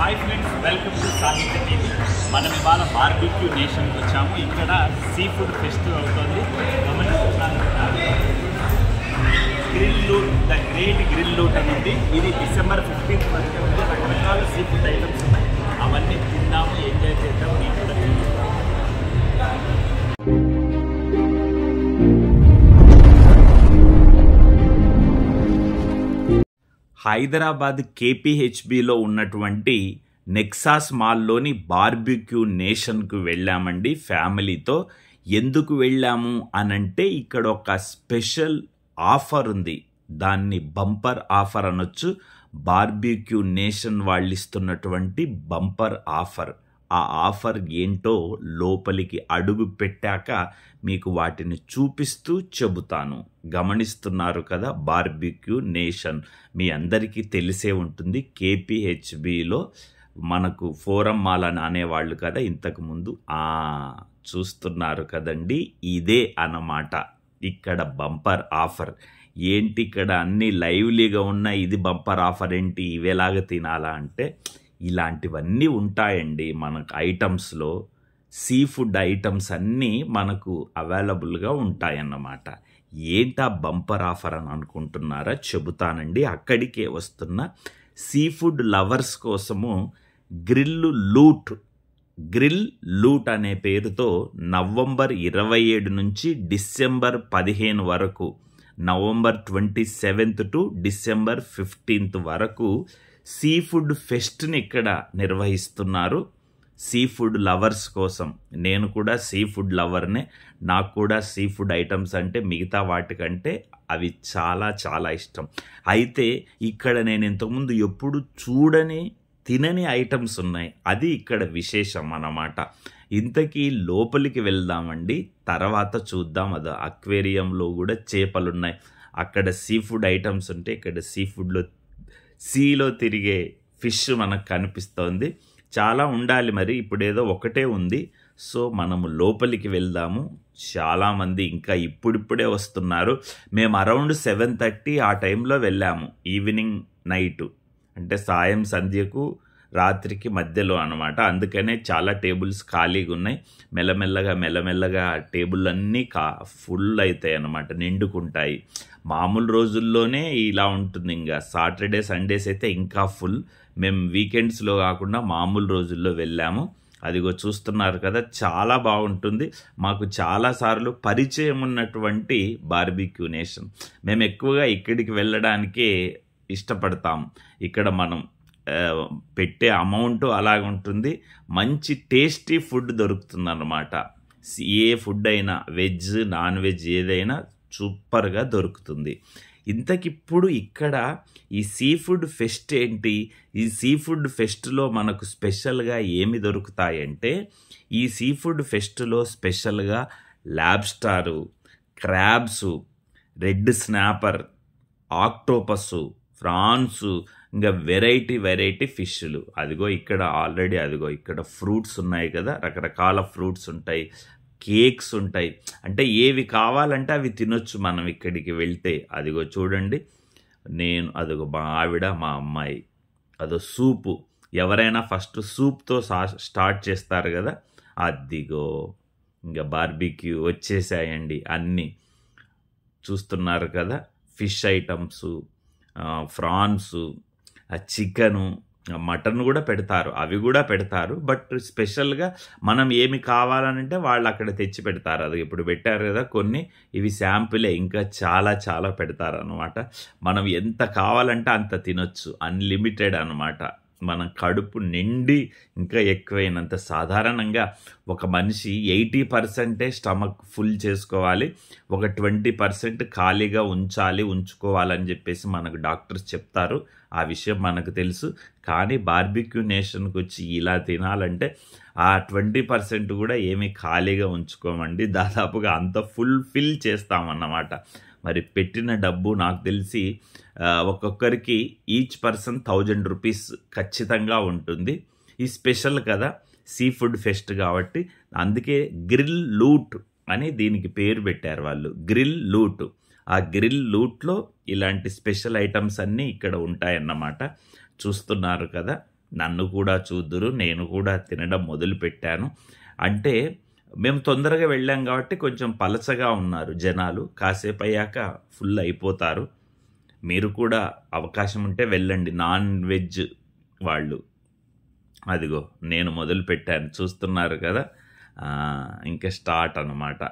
Hi friends, welcome to సాహిత్య TV. మనం ఇవాళ బార్బిక్యూ నేషన్కి వచ్చాము. ఇక్కడ సీ ఫుడ్ ఫెస్టివల్ అవుతుంది. గమనిస్తున్నాను grill loot, the great grill loot అనేది ఇది డిసెంబర్ 15th వరకు ఉంది. రకరకాల సీ ఫుడ్ ఐటమ్స్ ఉన్నాయి. అవన్నీ తిందాము, ఎంజాయ్ చేద్దాం. మీకు కూడా హైదరాబాద్ కేపీహెచ్బిలో ఉన్నటువంటి నెక్సాస్ మాల్లోని బార్బిక్యూ నేషన్కు వెళ్ళామండి ఫ్యామిలీతో. ఎందుకు వెళ్ళాము అనంటే ఇక్కడ ఒక స్పెషల్ ఆఫర్ ఉంది. దాన్ని బంపర్ ఆఫర్ అనొచ్చు. బార్బిక్యూ నేషన్ వాళ్ళు ఇస్తున్నటువంటి బంపర్ ఆఫర్. ఆ ఆఫర్ ఏంటో లోపలికి అడుగు పెట్టాక మీకు వాటిని చూపిస్తూ చెబుతాను. గమనిస్తున్నారు కదా, బార్బిక్యూ నేషన్ మీ అందరికీ తెలిసే ఉంటుంది. కేపీహెచ్బిలో మనకు ఫోరం మాల్ అని అనేవాళ్ళు కదా ఇంతకుముందు. చూస్తున్నారు కదండి, ఇదే అన్నమాట ఇక్కడ బంపర్ ఆఫర్. ఏంటి ఇక్కడ అన్నీ లైవ్లీగా ఉన్న ఇది బంపర్ ఆఫర్ ఏంటి, ఇవేలాగా తినాలా అంటే ఇలాంటివన్నీ ఉంటాయండి మనకు ఐటమ్స్లో. సీ ఫుడ్ ఐటమ్స్ అన్నీ మనకు అవైలబుల్గా ఉంటాయన్నమాట. ఏంటా బంపర్ ఆఫర్ అని అనుకుంటున్నారా? చెబుతానండి. అక్కడికే వస్తున్న సీ ఫుడ్ లవర్స్ కోసము గ్రిల్ లూట్ అనే పేరుతో నవంబర్ 27 నుంచి డిసెంబర్ 15 వరకు, November 27th to December 15th వరకు సీ ఫుడ్ ఫెస్ట్ని ఇక్కడ నిర్వహిస్తున్నారు. సీ ఫుడ్ లవర్స్ కోసం. నేను కూడా సీ ఫుడ్ లవర్నే. నాకు కూడా సీ ఫుడ్ ఐటమ్స్ అంటే మిగతా వాటికంటే అవి చాలా చాలా ఇష్టం. అయితే ఇక్కడ నేను ఇంతకుముందు ఎప్పుడు చూడని తినని ఐటమ్స్ ఉన్నాయి. అది ఇక్కడ విశేషం అన్నమాట. ఇంతకీ లోపలికి వెళ్దామండి, తర్వాత చూద్దాం. అది అక్వేరియంలో కూడా చేపలున్నాయి. అక్కడ సీ ఫుడ్ ఐటమ్స్ ఉంటే ఇక్కడ సీ ఫుడ్లో సీలో తిరిగే ఫిష్ మనకు కనిపిస్తోంది. చాలా ఉండాలి మరి, ఇప్పుడేదో ఒకటే ఉంది. సో మనము లోపలికి వెళ్దాము. చాలామంది ఇంకా ఇప్పుడిప్పుడే వస్తున్నారు. మేము అరౌండ్ 7:30 ఆ టైంలో వెళ్ళాము. ఈవినింగ్ నైటు అంటే సాయం సంధ్యకు రాత్రికి మధ్యలో అనమాట. అందుకనే చాలా టేబుల్స్ ఖాళీగా ఉన్నాయి. మెల్లమెల్లగా టేబుల్ అన్నీ ఫుల్ అవుతాయి అన్నమాట, నిండుకుంటాయి. మామూలు రోజుల్లోనే ఇలా ఉంటుంది. ఇంకా సాటర్డే సండేస్ అయితే ఇంకా ఫుల్. మేము వీకెండ్స్లో కాకుండా మామూలు రోజుల్లో వెళ్ళాము. అదిగో చూస్తున్నారు కదా, చాలా బాగుంటుంది. మాకు చాలాసార్లు పరిచయం ఉన్నటువంటి బార్బిక్యూ నేషన్. మేము ఎక్కువగా ఇక్కడికి వెళ్ళడానికే ఇష్టపడతాం. ఇక్కడ మనం పెట్టే అమౌంట్ అలాగుంటుంది. మంచి టేస్టీ ఫుడ్ దొరుకుతుంది అన్నమాట. ఏ ఫుడ్ అయినా, వెజ్ నాన్ వెజ్ ఏదైనా సూపర్గా దొరుకుతుంది. ఇంతకిప్పుడు ఇక్కడ ఈ సీ ఫుడ్ ఫెస్ట్ ఏంటి, ఈ సీ ఫుడ్ ఫెస్ట్లో మనకు స్పెషల్గా ఏమి దొరుకుతాయంటే, ఈ సీ ఫుడ్ ఫెస్ట్లో స్పెషల్గా lobster, crabs, red snapper, octopus, prawns, ఇంకా వెరైటీ ఫిష్లు. అదిగో ఇక్కడ ఆల్రెడీ అదిగో ఇక్కడ ఫ్రూట్స్ ఉన్నాయి కదా, రకరకాల ఫ్రూట్స్ ఉంటాయి, కేక్స్ ఉంటాయి. అంటే ఏవి కావాలంటే అవి తినొచ్చు మనం ఇక్కడికి వెళ్తే. అదిగో చూడండి, నేను అదిగో మా ఆవిడ మా అమ్మాయి. అదో సూపు. ఎవరైనా ఫస్ట్ సూప్తో స్టార్ట్ చేస్తారు కదా, అదిగో ఇంకా బార్బిక్యూ వచ్చేసాయండి అన్నీ. చూస్తున్నారు కదా, fish items, prawns, chicken, mutton కూడా పెడతారు, అవి కూడా పెడతారు. బట్ స్పెషల్గా మనం ఏమి కావాలనంటే వాళ్ళు అక్కడ తెచ్చి పెడతారు. అది ఇప్పుడు పెట్టారు కదా కొన్ని, ఇవి శాంపులే, ఇంకా చాలా చాలా పెడతారు అనమాట. మనం ఎంత కావాలంటే అంత తినొచ్చు, అన్లిమిటెడ్ అనమాట. మన కడుపు నిండి ఇంకా ఎక్కువైనంత. సాధారణంగా ఒక మనిషి 80% స్టమక్ ఫుల్ చేసుకోవాలి, ఒక 20% ఖాళీగా ఉంచుకోవాలని చెప్పేసి మనకు డాక్టర్స్ చెప్తారు. ఆ విషయం మనకు తెలుసు. కానీ బార్బిక్యూ నేషన్కి వచ్చి ఇలా తినాలంటే ఆ 20% కూడా ఏమీ ఖాళీగా ఉంచుకోమండి. దాదాపుగా అంత ఫిల్ చేస్తామన్నమాట. మరి పెట్టిన డబ్బు నాకు తెలిసి ఒక్కొక్కరికి ఈచ్ పర్సన్ 1000 రూపీస్ ఖచ్చితంగా ఉంటుంది. ఈ స్పెషల్ కదా, సీ ఫుడ్ ఫెస్ట్ కాబట్టి అందుకే గ్రిల్ లూట్ అని దీనికి పేరు పెట్టారు వాళ్ళు, గ్రిల్ లూట్. ఆ గ్రిల్ లూట్లో ఇలాంటి స్పెషల్ ఐటమ్స్ అన్నీ ఇక్కడ ఉంటాయన్నమాట. చూస్తున్నారు కదా, నన్ను కూడా చూద్దురు, నేను కూడా తినడం మొదలుపెట్టాను. అంటే మేము తొందరగా వెళ్ళాం కాబట్టి కొంచెం పలచగా ఉన్నారు జనాలు, కాసేపు అయ్యాక ఫుల్ అయిపోతారు. మీరు కూడా అవకాశం ఉంటే వెళ్ళండి. నాన్ వెజ్ వాళ్ళు, అదిగో నేను మొదలుపెట్టాను చూస్తున్నారు కదా. ఇంకా స్టార్ట్ అన్నమాట.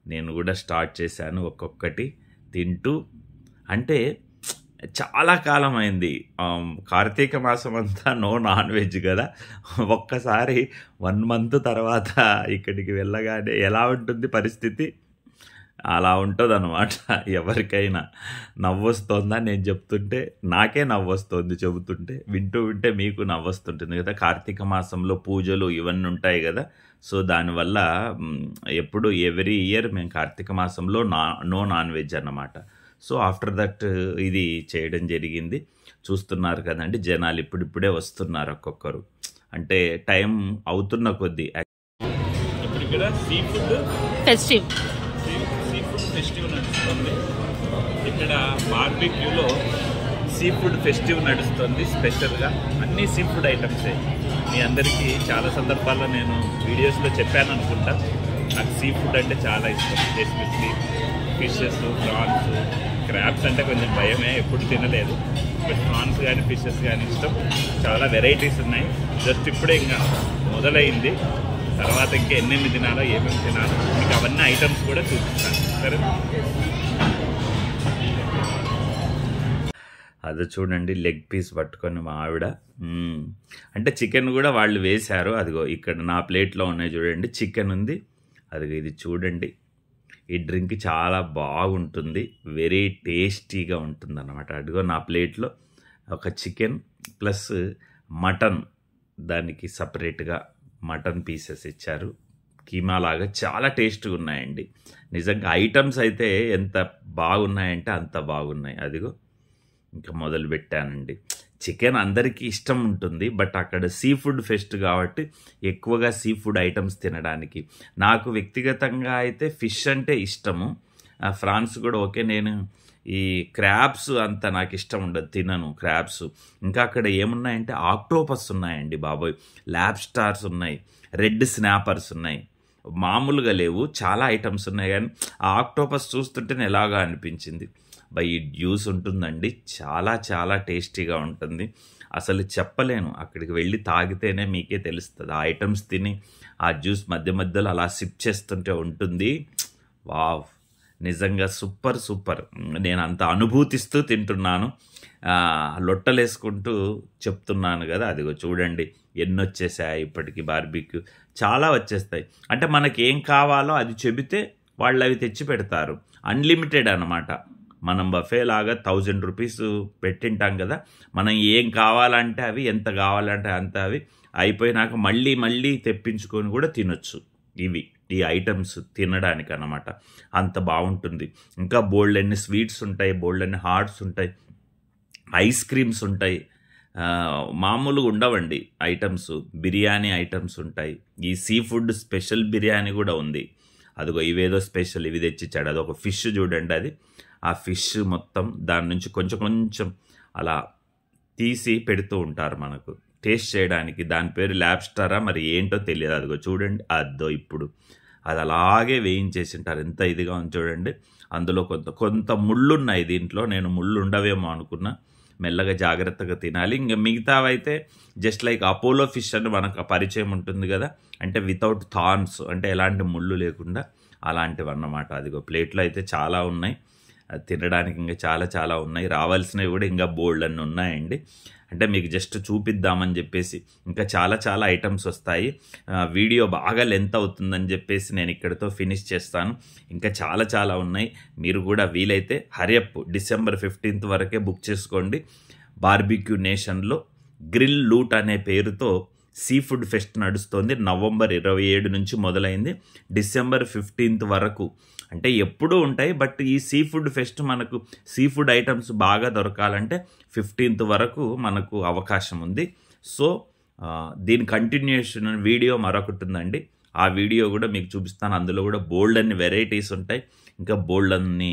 నేను కూడా స్టార్ట్ చేశాను ఒక్కొక్కటి తింటూ. అంటే చాలా కాలం అయింది, కార్తీక మాసం అంతా నో నాన్ వెజ్ కదా. ఒక్కసారి 1 మంత్ తర్వాత ఇక్కడికి వెళ్ళగానే ఎలా ఉంటుంది పరిస్థితి, అలా ఉంటుంది అన్నమాట. ఎవరికైనా నవ్వొస్తుందా నేను చెప్తుంటే? నాకే నవ్వొస్తుంది చెబుతుంటే, వింటూ వింటే మీకు నవ్వొస్తుంటుంది కదా. కార్తీక మాసంలో పూజలు ఇవన్నీ ఉంటాయి కదా. సో దానివల్ల ఎప్పుడు ఎవ్రీ ఇయర్ మేము కార్తీక మాసంలో నో నాన్ వెజ్ అన్నమాట. సో ఆఫ్టర్ దట్ ఇది చేయడం జరిగింది. చూస్తున్నారు కదండి, జనాలు ఇప్పుడిప్పుడే వస్తున్నారు ఒక్కొక్కరు. అంటే టైం అవుతున్న కొద్దీ. ఇప్పుడు ఇక్కడ సీ ఫుడ్ ఫెస్టివ్ నడుస్తుంది. ఇక్కడ బార్బిక్యూలో సీ ఫుడ్ ఫెస్టివ్ నడుస్తుంది స్పెషల్గా. అన్ని సీ ఫుడ్ ఐటమ్సే. మీ అందరికీ చాలా సందర్భాల్లో నేను వీడియోస్లో చెప్పాను అనుకుంటా, నాకు సీ ఫుడ్ అంటే చాలా ఇష్టం. ఎస్పెషలీ ఫిషెస్, ప్రాన్స్, క్రాబ్స్ అంటే కొంచెం భయమే, ఎప్పుడు తినలేదు. బట్ ప్రాన్స్ కానీ ఫిషెస్ కానీ ఇష్టం. చాలా వెరైటీస్ ఉన్నాయి. జస్ట్ ఇప్పుడే ఇంకా మొదలైంది. తర్వాత ఇంకా ఎన్నెన్ని తినాలో, ఏమేమి తినాలో మీకు అవన్నీ ఐటమ్స్ కూడా చూపిస్తాను. సరే, అది చూడండి, లెగ్ పీస్ పట్టుకొని మా ఆవిడ. అంటే చికెన్ కూడా వాళ్ళు వేశారు. అదిగో ఇక్కడ నా ప్లేట్లో ఉన్నాయి చూడండి, చికెన్ ఉంది. అదిగో ఇది చూడండి. ఈ డ్రింక్ చాలా బాగుంటుంది, వెరీ టేస్టీగా ఉంటుంది అన్నమాట. అదిగో నా ప్లేట్లో ఒక చికెన్ ప్లస్ మటన్, దానికి సపరేట్గా మటన్ పీసెస్ ఇచ్చారు. కీమా లాగా చాలా టేస్ట్గా ఉన్నాయండి. నిజంగా ఐటమ్స్ అయితే ఎంత బాగున్నాయంటే అంత బాగున్నాయి. అదిగో ఇంకా మొదలు పెట్టానండి. చికెన్ అందరికీ ఇష్టం ఉంటుంది, బట్ అక్కడ సీ ఫుడ్ ఫెస్ట్ కాబట్టి ఎక్కువగా సీ ఫుడ్ ఐటమ్స్ తినడానికి. నాకు వ్యక్తిగతంగా అయితే ఫిష్ అంటే ఇష్టము. ఫ్రాన్స్ కూడా ఓకే. నేను ఈ క్రాబ్స్ అంత నాకు ఇష్టం ఉండదు, తినను క్రాబ్స్. ఇంకా అక్కడ ఏమున్నాయంటే ఆక్టోపస్ ఉన్నాయండి బాబోయ్, ల్యాబ్స్టార్స్ ఉన్నాయి, రెడ్ స్నాపర్స్ ఉన్నాయి. మామూలుగా లేవు, చాలా ఐటమ్స్ ఉన్నాయి. కానీ ఆ ఆక్టోపస్ చూస్తుంటేనే ఎలాగా అనిపించింది. ఈ జ్యూస్ ఉంటుందండి, చాలా చాలా టేస్టీగా ఉంటుంది. అసలు చెప్పలేను, అక్కడికి వెళ్ళి తాగితేనే మీకే తెలుస్తుంది. ఆ ఐటమ్స్ తిని ఆ జ్యూస్ మధ్య మధ్యలో అలా సిప్ చేస్తుంటే ఉంటుంది. వావ్, నిజంగా సూపర్ సూపర్. నేను అంత అనుభూతిస్తూ తింటున్నాను, లొట్టలేసుకుంటూ చెప్తున్నాను కదా. అదిగో చూడండి ఎన్ని వచ్చేసాయి ఇప్పటికి. బార్బిక్యూ చాలా వచ్చేస్తాయి. అంటే మనకి ఏం కావాలో అది చెబితే వాళ్ళు అవి తెచ్చి పెడతారు. అన్లిమిటెడ్ అన్నమాట. మనం బఫే లాగా 1000 రూపీస్ పెట్టింటాం కదా. మనం ఏం కావాలంటే అవి, ఎంత కావాలంటే అంత అవి అయిపోయినాక మళ్ళీ మళ్ళీ తెప్పించుకొని కూడా తినొచ్చు. ఈ ఐటమ్స్ తినడానికి అన్నమాట. అంత బాగుంటుంది. ఇంకా బోల్డన్ని స్వీట్స్ ఉంటాయి, బోల్డన్ని హాట్స్ ఉంటాయి, ఐస్ క్రీమ్స్ ఉంటాయి. మామూలుగా ఉండవండి ఐటమ్స్. బిర్యానీ ఐటమ్స్ ఉంటాయి. ఈ సీ ఫుడ్ స్పెషల్ బిర్యానీ కూడా ఉంది. అదిగో ఇవేదో స్పెషల్ ఇవి తెచ్చిచ్చాడు. అదొక ఫిష్ చూడండి, అది ఆ ఫిష్ మొత్తం దాని నుంచి కొంచెం కొంచెం అలా తీసి పెడుతూ ఉంటారు మనకు టేస్ట్ చేయడానికి. దాని పేరు ల్యాబ్స్టారా మరి ఏంటో తెలియదు. అదిగో చూడండి, అదో ఇప్పుడు అది అలాగే వేయించేసి ఉంటారు. ఎంత ఇదిగా ఉంది చూడండి. అందులో కొంత ముళ్ళు ఉన్నాయి దీంట్లో. నేను ముళ్ళు ఉండవేమో అనుకున్నా. మెల్లగా జాగ్రత్తగా తినాలి. ఇంకా మిగతావైతే జస్ట్ లైక్ అపోలో ఫిష్ అని మనకు పరిచయం ఉంటుంది కదా, అంటే వితౌట్ థార్న్స్, అంటే ఎలాంటి ముళ్ళు లేకుండా అలాంటివి అన్నమాట. అదిగో ప్లేట్లో అయితే చాలా ఉన్నాయి తినడానికి. ఇంకా చాలా చాలా ఉన్నాయి. రావాల్సినవి కూడా ఇంకా బోల్డ్ అన్నీ ఉన్నాయండి. అంటే మీకు జస్ట్ చూపిద్దామని చెప్పేసి. ఇంకా చాలా చాలా ఐటమ్స్ వస్తాయి. వీడియో బాగా లెంత్ అవుతుందని చెప్పేసి నేను ఇక్కడితో ఫినిష్ చేస్తాను. ఇంకా చాలా చాలా ఉన్నాయి. మీరు కూడా వీలైతే హరియప్ December 15th వరకే బుక్ చేసుకోండి. బార్బిక్యూ నేషన్లో గ్రిల్ లూట్ అనే పేరుతో సీ ఫుడ్ ఫెస్ట్ నడుస్తుంది. November 27 నుంచి మొదలైంది, December 15th వరకు. అంటే ఎప్పుడూ ఉంటాయి, బట్ ఈ సీ ఫుడ్ ఫెస్ట్ మనకు సీ ఫుడ్ ఐటమ్స్ బాగా దొరకాలంటే 15th వరకు మనకు అవకాశం ఉంది. సో దీని కంటిన్యూషన్ వీడియో మరొకటి ఉందండి. ఆ వీడియో కూడా మీకు చూపిస్తాను. అందులో కూడా బోల్డ్ అన్ని వెరైటీస్ ఉంటాయి, ఇంకా బోల్డ్ అన్ని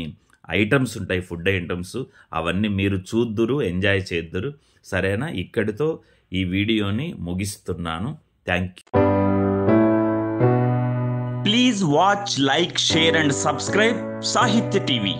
ఐటమ్స్ ఉంటాయి, ఫుడ్ ఐటమ్స్. అవన్నీ మీరు చూద్దురు, ఎంజాయ్ చేద్దురు. సరేనా? ఇక్కడితో ఈ వీడియోని ముగిస్తున్నాను. Thank you. Please watch, like, share and subscribe సాహిత్య టీవీ.